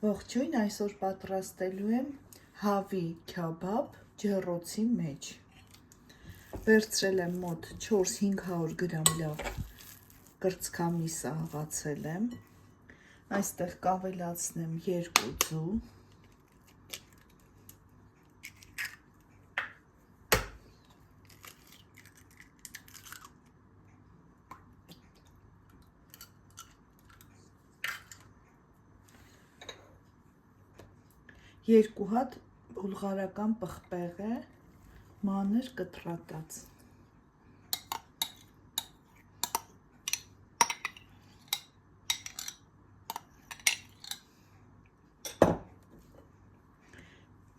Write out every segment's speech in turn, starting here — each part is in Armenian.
Ողջույն, այսօր պատրաստելու եմ հավի քյաբաբ ջեռոցի մեջ։ Վերցրել եմ մոտ 400-500 գրամ լավ կրծքամիսը հղացել եմ։ Այստեղ կավելացնեմ 2 ձու։ Երկու հատ բուլղարական պղպեղ է, մանր կտրատած։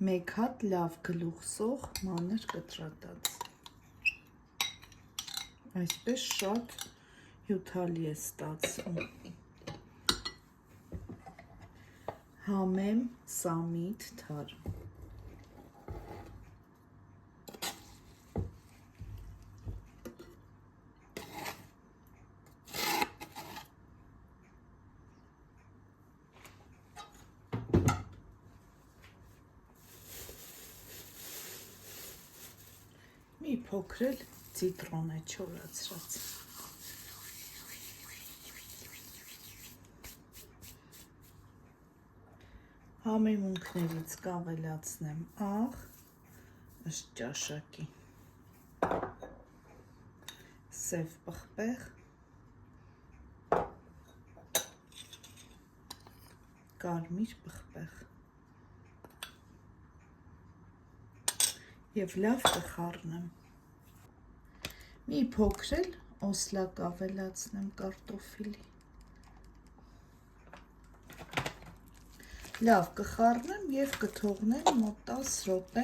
Մեկ հատ լավ գլուխսող մանր կտրատած։ Այսպես շատ հյութալի է ստացվում։ Համեմ սամիտ թար։ Մի փոքր էլ ցիտրոն է չորացրած։ Համեմունքներից կավելացնեմ աղ ըստ ճաշակի, սև պղպեղ, կարմիր պղպեղ և լավ կխառնեմ։ Մի փոքր էլ օսլա կավելացնեմ կարտոֆիլի։ Լավ կխառնեմ և կթողնեմ մոտ 10 րոպե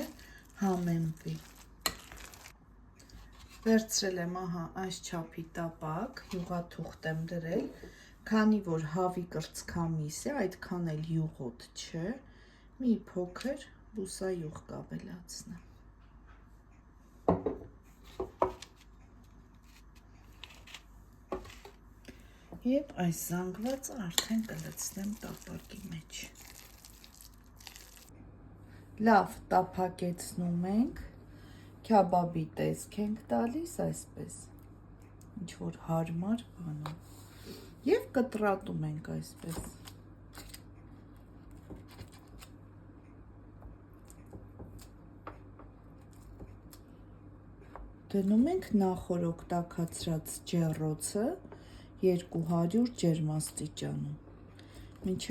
համեմվի։ Վերցրել եմ ահա այս չափի տապակ, յուղաթուղթ եմ դրել, քանի որ հավի կրծքամիս է, այդքան էլ յուղոտ չէ, մի փոքր բուսայուղ կավելացնեմ։ Եվ այս զանգվածը արդեն կլցնեմ տապակի մեջ։ Լավ տափակեցնում ենք, քյաբաբի տեսք ենք տալիս այսպես, ինչ-որ հարմար բանով և կտրատում ենք այսպես։ Դնում ենք նախորոք տաքացրած ջեռոցը 200 ջերմաստիճանում։